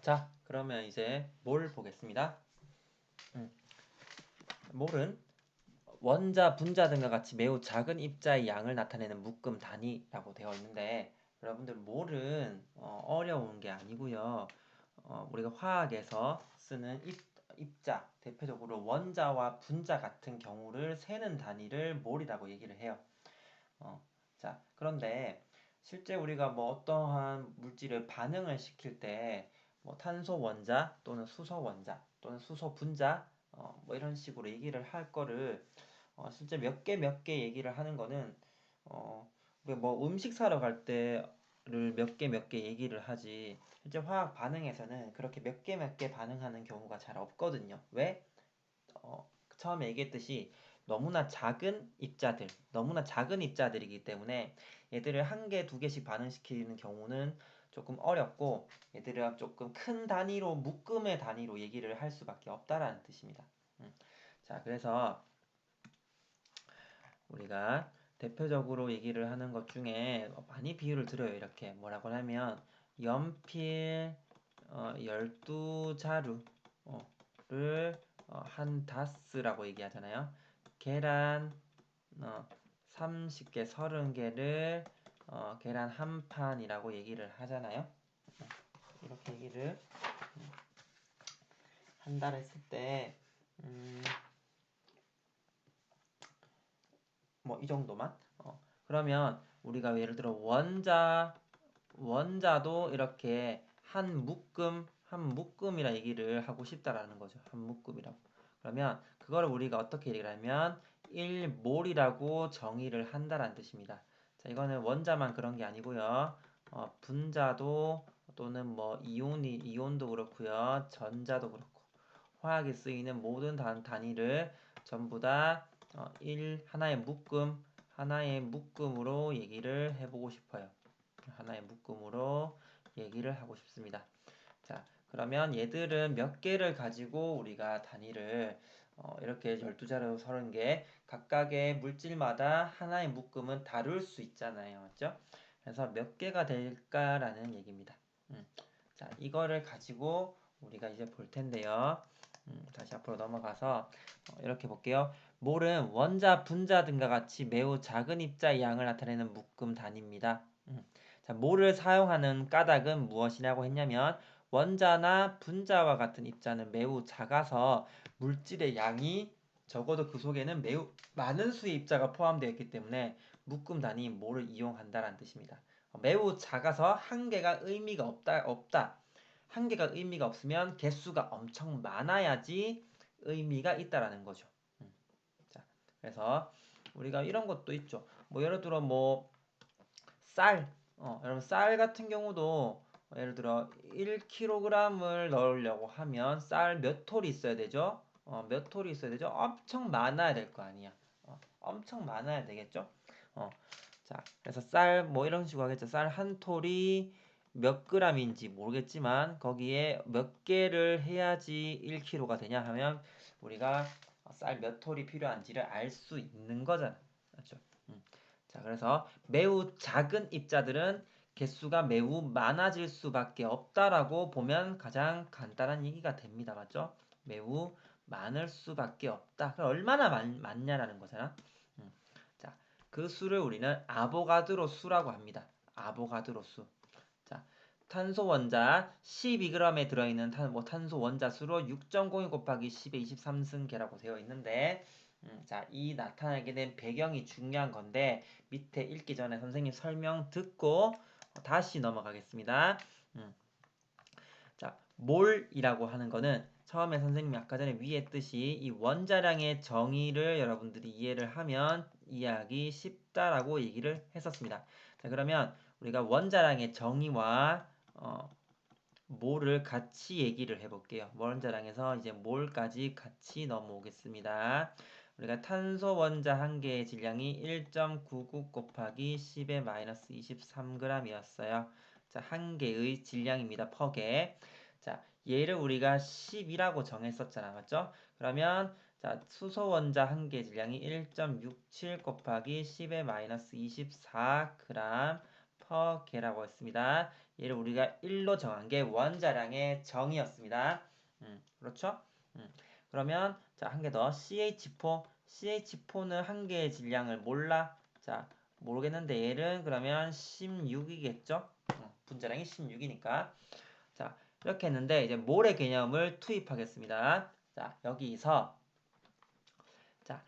자, 그러면 이제 몰 보겠습니다. 몰은 원자, 분자 등과 같이 매우 작은 입자의 양을 나타내는 묶음 단위라고 되어 있는데, 여러분들 몰은 어려운 게 아니고요. 우리가 화학에서 쓰는 입자, 대표적으로 원자와 분자 같은 경우를 세는 단위를 몰이라고 얘기를 해요. 자, 그런데 실제 우리가 뭐 어떠한 물질을 반응을 시킬 때 뭐 탄소 원자 또는 수소 원자 또는 수소 분자 뭐 이런 식으로 얘기를 할 거를 실제 몇 개 얘기를 하는 거는 우리가 뭐 음식 사러 갈 때를 몇 개 얘기를 하지, 실제 화학 반응에서는 그렇게 몇 개 반응하는 경우가 잘 없거든요. 왜? 처음에 얘기했듯이 너무나 작은 입자들이기 때문에 얘들을 한 개, 두 개씩 반응시키는 경우는 조금 어렵고, 얘들을 조금 큰 단위로, 묶음의 단위로 얘기를 할 수밖에 없다라는 뜻입니다. 자, 그래서 우리가 대표적으로 얘기를 하는 것 중에 많이 비유를 드려요. 이렇게 뭐라고 하면 연필 12자루를 한 다스라고 얘기하잖아요. 계란 30개, 30개를 계란 한 판이라고 얘기를 하잖아요. 이렇게 얘기를 한다 했을 때 뭐 이 정도만. 그러면 우리가 예를 들어 원자도 이렇게 한 묶음이라 얘기를 하고 싶다라는 거죠. 한 묶음이라고. 그러면 그거를 우리가 어떻게 얘기를 하면 1몰이라고 정의를 한다라는 뜻입니다. 자, 이거는 원자만 그런 게 아니고요. 분자도 또는 뭐 이온도 그렇고요. 전자도 그렇고. 화학에 쓰이는 모든 단위를 전부 다 하나의 묶음으로 얘기를 해보고 싶어요. 하나의 묶음으로 얘기를 하고 싶습니다. 자, 그러면 얘들은 몇 개를 가지고 우리가 단위를 이렇게 12자로 30개 각각의 물질마다 하나의 묶음은 다룰 수 있잖아요. 맞죠? 그래서 몇 개가 될까라는 얘기입니다. 자, 이거를 가지고 우리가 이제 볼 텐데요. 다시 앞으로 넘어가서 이렇게 볼게요. 몰은 원자, 분자 등과 같이 매우 작은 입자의 양을 나타내는 묶음 단위입니다. 자, 몰을 사용하는 까닭은 무엇이라고 했냐면, 원자나 분자와 같은 입자는 매우 작아서 물질의 양이 적어도 그 속에는 매우 많은 수의 입자가 포함되어 있기 때문에 묶음 단위인 몰을 이용한다라는 뜻입니다. 매우 작아서 한계가 의미가 없다. 한계가 의미가 없으면 개수가 엄청 많아야지 의미가 있다라는 거죠. 자, 그래서 우리가 이런 것도 있죠. 뭐 예를 들어 뭐 쌀, 여러분 쌀 같은 경우도 예를 들어 1kg을 넣으려고 하면 쌀 몇 톨이 있어야 되죠? 몇 톨이 있어야 되죠? 엄청 많아야 될 거 아니야. 엄청 많아야 되겠죠? 자, 그래서 쌀 뭐 이런 식으로 하겠죠. 쌀 한 톨이 몇 g인지 모르겠지만 거기에 몇 개를 해야지 1kg가 되냐 하면 우리가 쌀 몇 톨이 필요한지를 알 수 있는 거잖아. 맞죠? 자, 그래서 매우 작은 입자들은 개수가 매우 많아질 수밖에 없다라고 보면 가장 간단한 얘기가 됩니다. 맞죠? 매우 많을 수밖에 없다. 그럼 얼마나 많냐라는 거잖아. 자, 그 수를 우리는 아보가드로 수라고 합니다. 아보가드로 수. 자, 탄소 원자 12g에 들어있는 탄소 원자 수로 6.02 곱하기 10의 23승계라고 되어 있는데, 자, 이 나타나게 된 배경이 중요한 건데 밑에 읽기 전에 선생님 설명 듣고 다시 넘어가겠습니다. 자, 몰이라고 하는 거는 처음에 선생님이 아까 전에 위에 했듯이 이 원자량의 정의를 여러분들이 이해를 하면 이해하기 쉽다라고 얘기를 했었습니다. 자, 그러면 우리가 원자량의 정의와 몰을 같이 얘기를 해볼게요. 원자량에서 이제 몰까지 같이 넘어오겠습니다. 우리가 탄소 원자 한 개의 질량이 1.99 곱하기 10의 마이너스 23g이었어요. 자, 한 개의 질량입니다. 퍼 개. 자, 얘를 우리가 10이라고 정했었잖아. 맞죠? 그러면 자, 수소 원자 한 개 질량이 1.67 곱하기 10의 마이너스 24g 퍼 개라고 했습니다. 얘를 우리가 1로 정한 게 원자량의 정의였습니다. 그렇죠? 그러면 자, 한 개 더. CH4. CH4는 한 개의 질량을 몰라. 자, 모르겠는데 얘는 그러면 16이겠죠? 분자량이 16이니까. 자, 이렇게 했는데 이제 몰의 개념을 투입하겠습니다. 자, 여기서 자,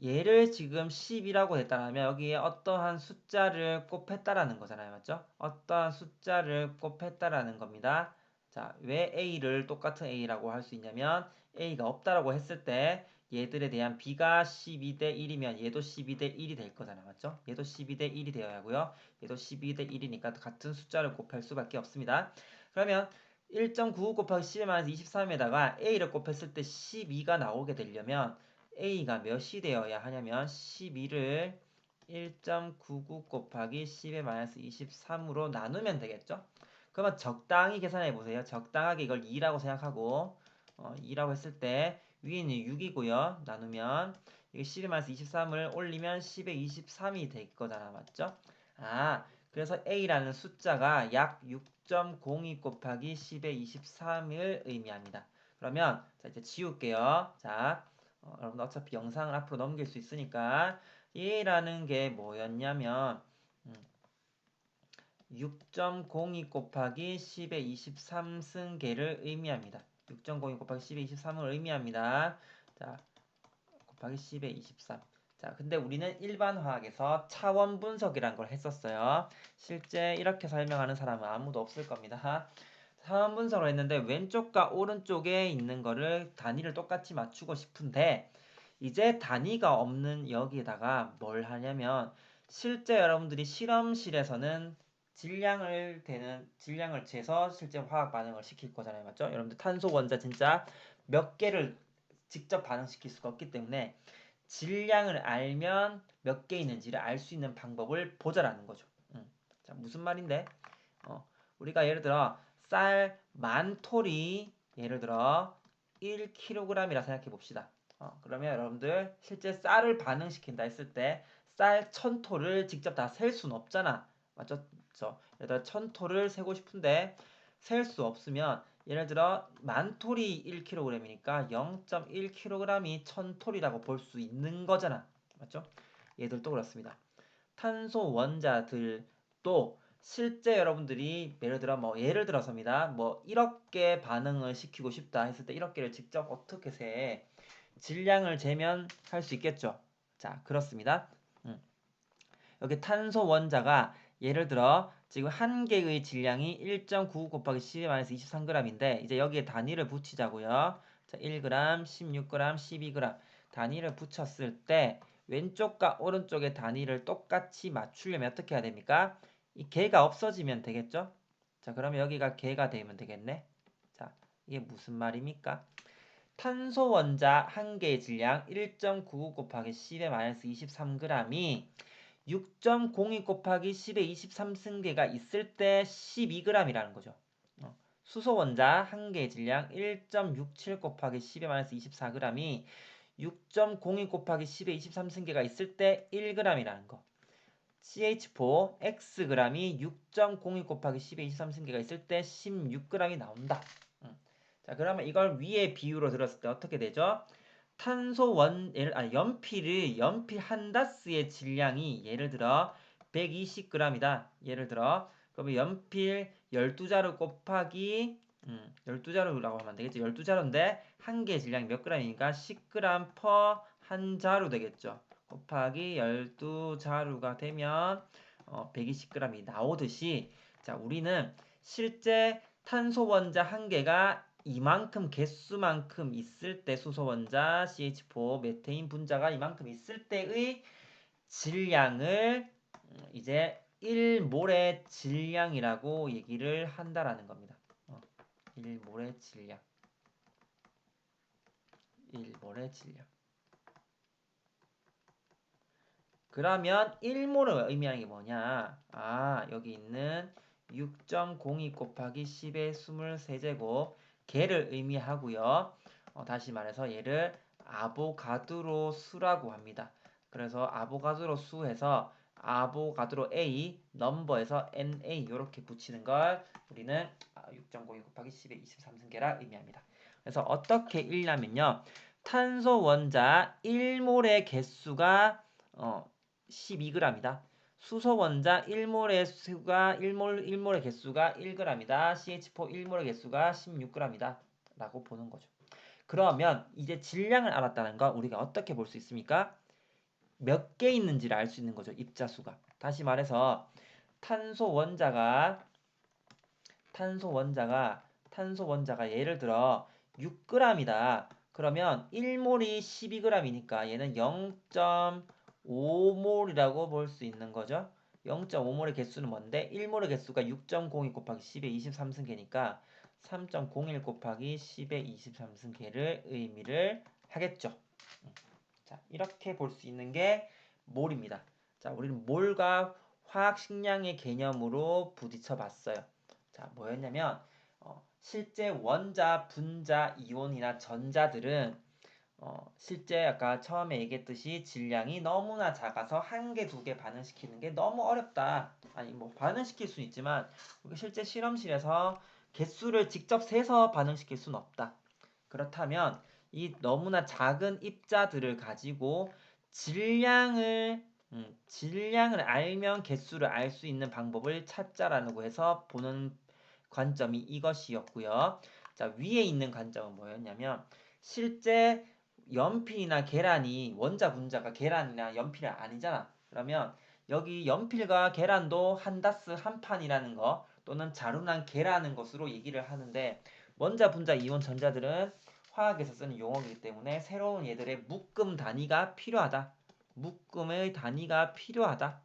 얘를 지금 10이라고 했다면 여기에 어떠한 숫자를 곱했다라는 거잖아요. 맞죠? 어떠한 숫자를 곱했다라는 겁니다. 자, 왜 A를 똑같은 A라고 할 수 있냐면 A가 없다라고 했을 때 얘들에 대한 B가 12대 1이면 얘도 12대 1이 될 거잖아요. 맞죠? 얘도 12대 1이 되어야 하고요. 얘도 12대 1이니까 같은 숫자를 곱할 수밖에 없습니다. 그러면 1.99 곱하기 10의 23에다가 A를 곱했을 때 12가 나오게 되려면 A가 몇이 되어야 하냐면 12를 1.99 곱하기 10의 마이너스 23으로 나누면 되겠죠? 그러면 적당히 계산해 보세요. 적당하게 이걸 2라고 생각하고 2라고 했을 때 위에는 6이고요. 나누면 이게 10의 마이너스 23을 올리면 10의 23이 될 거잖아. 맞죠? 아, 그래서 A라는 숫자가 약 6.02 곱하기 10의 23을 의미합니다. 그러면 자, 이제 지울게요. 자, 여러분 어차피 영상을 앞으로 넘길 수 있으니까 얘라는 게 뭐였냐면 6.02 곱하기 10의 23승계를 의미합니다. 6.02 곱하기 10의 23을 의미합니다. 자, 곱하기 10의 23. 자, 근데 우리는 일반 화학에서 차원 분석이란 걸 했었어요. 실제 이렇게 설명하는 사람은 아무도 없을 겁니다. 차원 분석을 했는데 왼쪽과 오른쪽에 있는 거를 단위를 똑같이 맞추고 싶은데 이제 단위가 없는 여기에다가 뭘 하냐면 실제 여러분들이 실험실에서는 질량을 재서 실제 화학 반응을 시킬 거잖아요. 맞죠? 여러분들 탄소 원자 진짜 몇 개를 직접 반응시킬 수가 없기 때문에 질량을 알면 몇 개 있는지를 알 수 있는 방법을 보자라는 거죠. 자, 무슨 말인데? 우리가 예를 들어 쌀 10,000톨이 예를 들어 1kg이라 생각해 봅시다. 그러면 여러분들 실제 쌀을 반응시킨다 했을 때 쌀 1,000톨을 직접 다 셀 수는 없잖아. 맞죠? 예를 들어 1,000톨을 세고 싶은데 셀 수 없으면 예를 들어 10,000톨이 1kg이니까 0.1kg이 1,000톨이라고 볼 수 있는 거잖아. 맞죠? 얘들도 그렇습니다. 탄소 원자들도 실제 여러분들이 예를 들어 뭐 예를 들어서입니다. 뭐 1억 개 반응을 시키고 싶다 했을 때 1억 개를 직접 어떻게 세? 질량을 재면 할 수 있겠죠. 자, 그렇습니다. 여기 탄소 원자가 예를 들어 지금 한 개의 질량이 1.99 곱하기 10의 23g인데 이제 여기에 단위를 붙이자고요. 자, 1g, 16g, 12g 단위를 붙였을 때 왼쪽과 오른쪽의 단위를 똑같이 맞추려면 어떻게 해야 됩니까? 이 개가 없어지면 되겠죠? 자, 그러면 여기가 개가 되면 되겠네. 자, 이게 무슨 말입니까? 탄소 원자 한 개의 질량 1.99 곱하기 10의 23g이 6.02 곱하기 10의 23승계가 있을 때 12g이라는 거죠. 수소 원자 한 개의 질량 1.67 곱하기 10의 24g이 6.02 곱하기 10의 23승계가 있을 때 1g이라는 거. CH4 Xg이 6.02 곱하기 10의 23승계가 있을 때 16g이 나온다. 자, 그러면 이걸 위의 비유로 들었을 때 어떻게 되죠? 연필 한 다스의 질량이 예를 들어 120g이다. 예를 들어 그러면 연필 12자루 곱하기 12자루라고 하면 안 되겠죠. 12자루인데 한 개의 질량이 몇 g이니까 10g per 한 자루 되겠죠. 곱하기 12자루가 되면 120g이 나오듯이 자, 우리는 실제 탄소 원자 한 개가 이만큼 개수만큼 있을 때 수소 원자 CH4 메테인 분자가 이만큼 있을 때의 질량을 이제 1몰의 질량이라고 얘기를 한다라는 겁니다. 1몰의 질량. 1몰의 질량. 그러면 1몰을 의미하는 게 뭐냐? 여기 있는 6.02 곱하기 10의 23제곱 개를 의미하고요. 다시 말해서 얘를 아보가드로 수라고 합니다. 그래서 아보가드로 수에서 아보가드로 A, 넘버에서 NA 이렇게 붙이는 걸 우리는 6.02 곱하기 10의 23승계라 의미합니다. 그래서 어떻게 읽냐면요. 탄소 원자 1몰의 개수가 12g이다. 수소 원자 1몰의 수가 1몰의 개수가 1g이다. CH4 1몰의 개수가 16g이다. 라고 보는 거죠. 그러면 이제 질량을 알았다는 건 우리가 어떻게 볼 수 있습니까? 몇 개 있는지를 알 수 있는 거죠. 입자수가. 다시 말해서 탄소 원자가 예를 들어 6g이다. 그러면 1몰이 12g이니까 얘는 0.5몰이라고 볼 수 있는 거죠. 0.5몰의 개수는 뭔데? 1몰의 개수가 6.02 곱하기 10의 23승계니까 3.01 곱하기 10의 23승계를 의미를 하겠죠. 자, 이렇게 볼 수 있는 게 몰입니다. 자, 우리는 몰과 화학 식량의 개념으로 부딪혀 봤어요. 자, 뭐였냐면 실제 원자, 분자, 이온이나 전자들은 실제 아까 처음에 얘기했듯이 질량이 너무나 작아서 한 개, 두 개 반응시키는 게 너무 어렵다. 아니 뭐 반응시킬 수는 있지만 실제 실험실에서 개수를 직접 세서 반응시킬 수는 없다. 그렇다면 이 너무나 작은 입자들을 가지고 질량을 알면 개수를 알 수 있는 방법을 찾자라고 해서 보는 관점이 이것이었고요. 자, 위에 있는 관점은 뭐였냐면 실제 연필이나 계란이 원자 분자가 계란이나 연필이 아니잖아. 그러면 여기 연필과 계란도 한 다스 한 판이라는 거 또는 자루난 개라는 것으로 얘기를 하는데 원자 분자 이온 전자들은 화학에서 쓰는 용어이기 때문에 새로운 얘들의 묶음 단위가 필요하다. 묶음의 단위가 필요하다.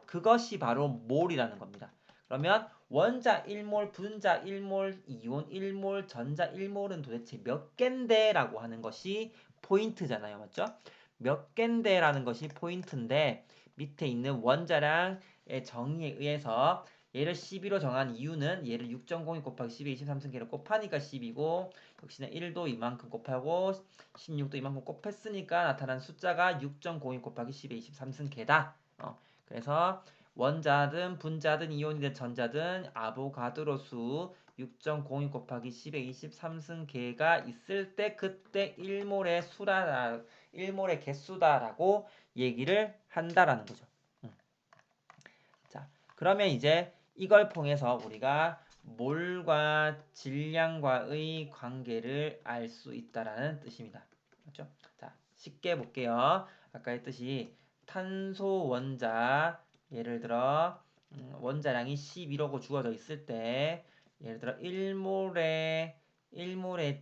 그것이 바로 몰이라는 겁니다. 그러면 원자 1몰, 분자 1몰, 이온 1몰, 전자 1몰은 도대체 몇 갠데? 라고 하는 것이 포인트잖아요. 맞죠? 몇 갠데라는 것이 포인트인데 밑에 있는 원자량의 정의에 의해서 얘를 12로 정한 이유는 얘를 6.02 곱하기 10의 23승계로 곱하니까 10이고 역시나 1도 이만큼 곱하고 16도 이만큼 곱했으니까 나타난 숫자가 6.02 곱하기 10의 23승계다. 그래서 원자든 분자든 이온이든 전자든 아보가드로 수 6.02 곱하기 10의 23승계가 있을 때 그때 1몰의 개수다라고 얘기를 한다라는 거죠. 자, 그러면 이제 이걸 통해서 우리가 몰과 질량과의 관계를 알 수 있다라는 뜻입니다. 그렇죠? 자, 쉽게 볼게요. 아까 했듯이 탄소 원자 예를 들어 원자량이 11호고 주어져 있을 때 예를 들어 1몰의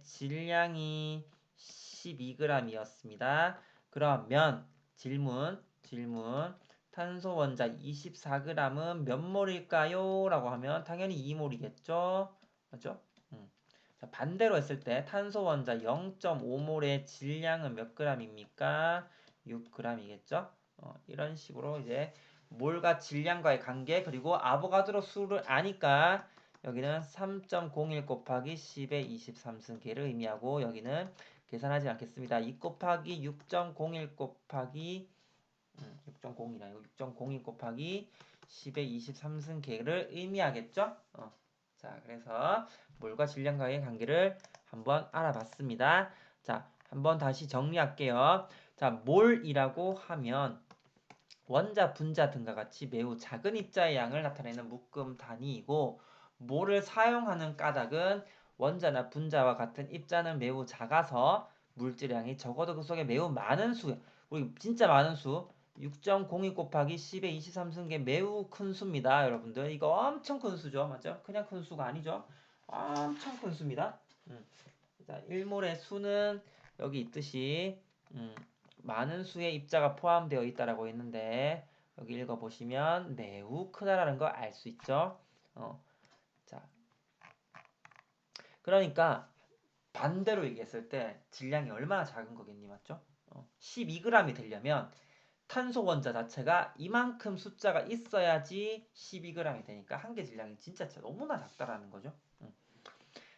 질량이 12g이었습니다. 그러면 질문 탄소 원자 24g은 몇 몰일까요? 라고 하면 당연히 2몰이겠죠? 맞죠? 자, 반대로 했을 때 탄소 원자 0.5몰의 질량은 몇 g입니까? 6g이겠죠? 이런 식으로 이제 몰과 질량과의 관계 그리고 아보가드로 수를 아니까 여기는 3.01 곱하기 10의 23승계를 의미하고 여기는 계산하지 않겠습니다. 2 곱하기 6.01 곱하기 6.02나 이거 6.02 곱하기 10의 23승계를 의미하겠죠? 자, 그래서 몰과 질량과의 관계를 한번 알아봤습니다. 자, 한번 다시 정리할게요. 자, 몰이라고 하면 원자, 분자 등과 같이 매우 작은 입자의 양을 나타내는 묶음 단위이고 몰을 사용하는 까닭은 원자나 분자와 같은 입자는 매우 작아서 물질량이 적어도 그 속에 매우 많은 수, 우리 진짜 많은 수, 6.02 곱하기 10의 23승계 매우 큰 수입니다. 여러분들 이거 엄청 큰 수죠. 맞죠? 그냥 큰 수가 아니죠. 엄청 큰 수입니다. 자, 1몰의 수는 여기 있듯이 많은 수의 입자가 포함되어 있다라고 했는데 여기 읽어보시면 매우 크다라는 걸 알 수 있죠. 자, 그러니까 반대로 얘기했을 때 질량이 얼마나 작은 거겠니, 맞죠? 12g이 되려면 탄소 원자 자체가 이만큼 숫자가 있어야지 12g이 되니까 한 개 질량이 진짜 너무나 작다라는 거죠.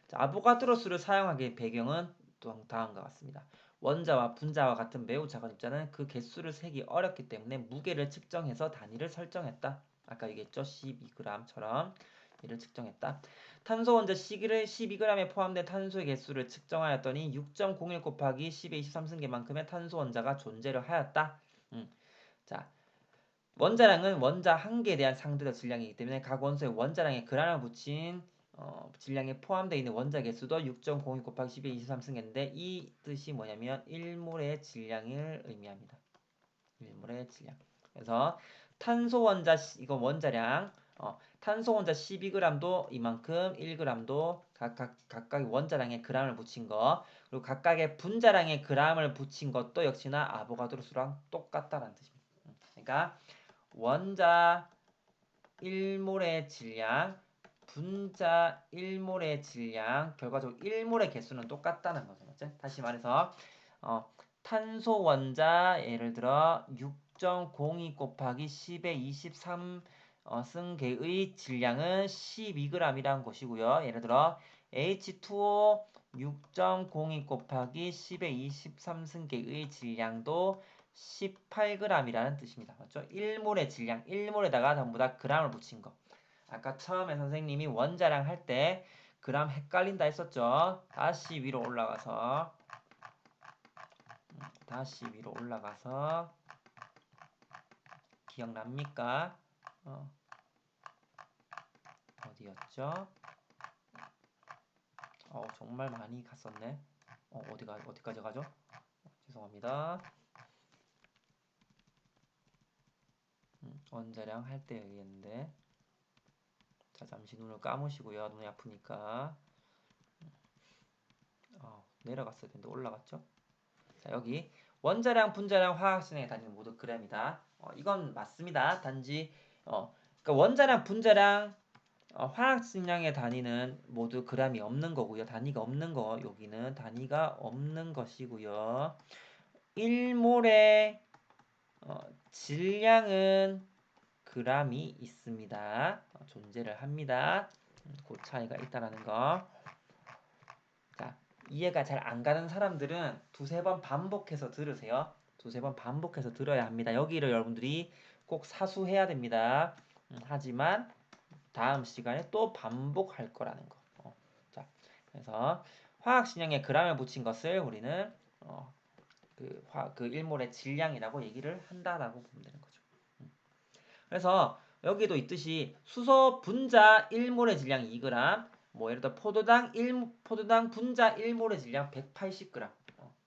자, 아보가드로 수를 사용하기의 배경은 또 다음과 같습니다. 원자와 분자와 같은 매우 작은 입자는 그 개수를 세기 어렵기 때문에 무게를 측정해서 단위를 설정했다. 아까 얘기했죠? 12g처럼 얘를 측정했다. 탄소 원자 12g에 포함된 탄소의 개수를 측정하였더니 6.01 곱하기 10의 23승계만큼의 탄소 원자가 존재를 하였다. 자, 원자량은 원자 한 개에 대한 상대적 질량이기 때문에 각 원소의 원자량에 그람을 붙인 질량에 포함되어 있는 원자 개수도 6.02 곱하기 10의 23승계인데 이 뜻이 뭐냐면 1몰의 질량을 의미합니다. 1몰의 질량. 그래서 탄소 원자 이거 원자량 탄소 원자 12g도 이만큼 1g도 각각의 원자량에 g을 붙인 거 그리고 각각의 분자량에 g을 붙인 것도 역시나 아보가드로 수랑 똑같다는 뜻입니다. 그러니까 원자 1몰의 질량, 분자 1몰의 질량, 결과적으로 1몰의 개수는 똑같다는 거죠. 맞죠? 다시 말해서 탄소 원자 예를 들어 6.02 곱하기 10의 23 승계의 질량은 12g이라는 것이고요. 예를 들어 H2O 6.02 곱하기 10의 23승계의 질량도 18g이라는 뜻입니다. 맞죠? 1몰의 질량, 1몰에다가 전부 다 g을 붙인 거. 아까 처음에 선생님이 원자량 할 때 그람 헷갈린다 했었죠? 다시 위로 올라가서 기억납니까? 어디였죠? 정말 많이 갔었네. 어디까지 가죠? 죄송합니다. 원자량 할 때 얘기했는데 자 잠시 눈을 감으시고요. 눈이 아프니까 내려갔어야 되는데 올라갔죠? 자 여기 원자량, 분자량, 화학식량의 단위는 모두 g이다. 이건 맞습니다. 단지 그러니까 원자량, 분자량, 화학식량의 단위는 모두 g이 없는 거고요. 단위가 없는 거 여기는 단위가 없는 것이고요. 1몰의 질량은 g이 있습니다. 존재를 합니다. 그 차이가 있다라는 거. 자, 이해가 잘 안 가는 사람들은 두세 번 반복해서 들으세요. 두세 번 반복해서 들어야 합니다. 여기를 여러분들이 꼭 사수해야 됩니다. 하지만 다음 시간에 또 반복할 거라는 거. 자, 그래서 화학식량에 g을 붙인 것을 우리는 그 1몰의 질량이라고 얘기를 한다라고 보면 되는 거죠. 그래서 여기도 있듯이 수소 분자 1몰의 질량 2g, 뭐 예를 들어 포도당 분자 1몰의 질량 180g.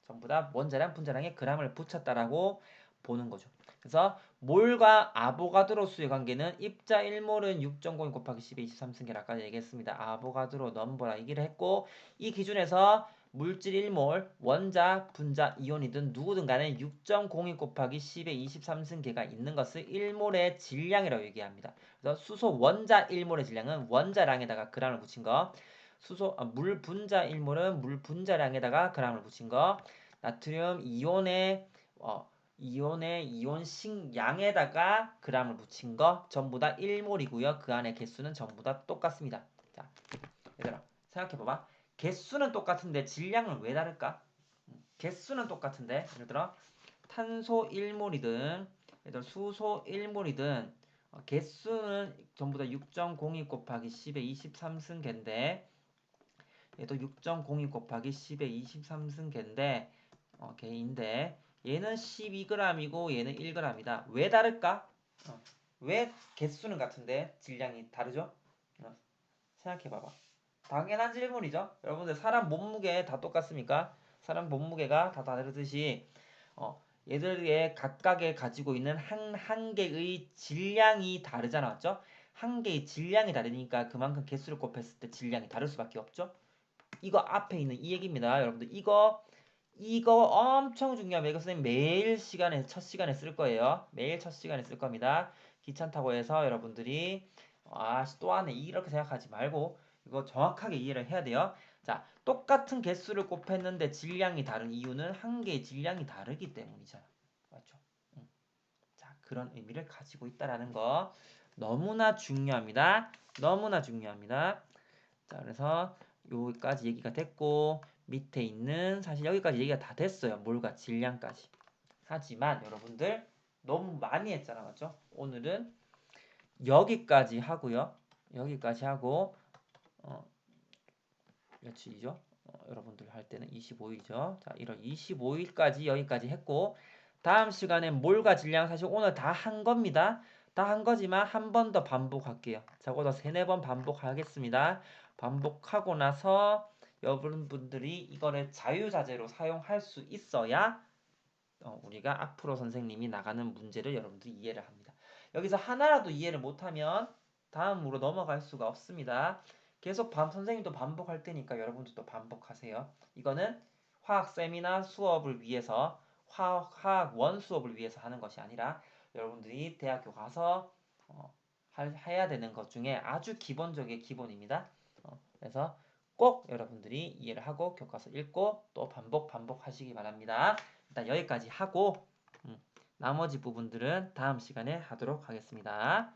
전부 다 원자량 분자량에 g을 붙였다라고 보는 거죠. 그래서 몰과 아보가드로 수의 관계는 입자 1몰은 6.02 곱하기 10의 23승계라 아까 얘기했습니다. 아보가드로 넘버라 얘기를 했고 이 기준에서 물질 1몰, 원자, 분자, 이온이든 누구든 간에 6.02 곱하기 10의 23승계가 있는 것을 1몰의 질량이라고 얘기합니다. 그래서 수소 원자 1몰의 질량은 원자량에다가 g을 붙인 거, 물 분자 1몰은 물 분자량에다가 g을 붙인 거, 나트륨 이온의 이온식 양에다가 g을 붙인 거 전부 다 1몰이고요. 그 안에 개수는 전부 다 똑같습니다. 자, 얘들아 생각해봐봐. 개수는 똑같은데 질량은 왜 다를까? 개수는 똑같은데 예를 들어 탄소 1몰이든 예를 들어 수소 1몰이든 개수는 전부 다 6.02 곱하기 10의 23승계인데 얘도 6.02 곱하기 10의 23승계인데 개인데 얘는 12g이고 얘는 1g이다. 왜 다를까? 왜 개수는 같은데 질량이 다르죠? 생각해봐봐. 당연한 질문이죠. 여러분들 사람 몸무게 다 똑같습니까? 사람 몸무게가 다 다르듯이 얘들의 각각에 가지고 있는 한 개의 질량이 다르잖아, 맞죠? 한 개의 질량이 다르니까 그만큼 개수를 곱했을 때 질량이 다를 수밖에 없죠. 이거 앞에 있는 이 얘기입니다, 여러분들. 이거 엄청 중요합니다. 이거 선생님 매일 첫 시간에 쓸 거예요. 매일 첫 시간에 쓸 겁니다. 귀찮다고 해서 여러분들이 또 하네 이렇게 생각하지 말고 이거 정확하게 이해를 해야 돼요. 자, 똑같은 개수를 곱했는데 질량이 다른 이유는 한 개의 질량이 다르기 때문이잖아. 맞죠? 자, 그런 의미를 가지고 있다라는 거 너무나 중요합니다. 너무나 중요합니다. 자, 그래서 여기까지 얘기가 됐고 밑에 있는 사실 여기까지 얘기가 다 됐어요. 몰과 질량까지. 하지만 여러분들 너무 많이 했잖아. 맞죠? 오늘은 여기까지 하고요. 여기까지 하고 며칠이죠? 여러분들 할 때는 25일이죠. 자, 1월 25일까지 여기까지 했고 다음 시간에 몰과 질량 사실 오늘 다 한 겁니다. 다 한 거지만 한 번 더 반복할게요. 적어도 3, 4번 반복하겠습니다. 반복하고 나서 여러분들이 이거를 자유자재로 사용할 수 있어야 우리가 앞으로 선생님이 나가는 문제를 여러분들이 이해를 합니다. 여기서 하나라도 이해를 못하면 다음으로 넘어갈 수가 없습니다. 계속 선생님도 반복할 테니까 여러분들도 반복하세요. 이거는 화학쌤이나 수업을 위해서 화학원 수업을 위해서 하는 것이 아니라 여러분들이 대학교 가서 해야 되는 것 중에 아주 기본적인 기본입니다. 그래서 꼭 여러분들이 이해를 하고 교과서 읽고 또 반복하시기 바랍니다. 일단 여기까지 하고 나머지 부분들은 다음 시간에 하도록 하겠습니다.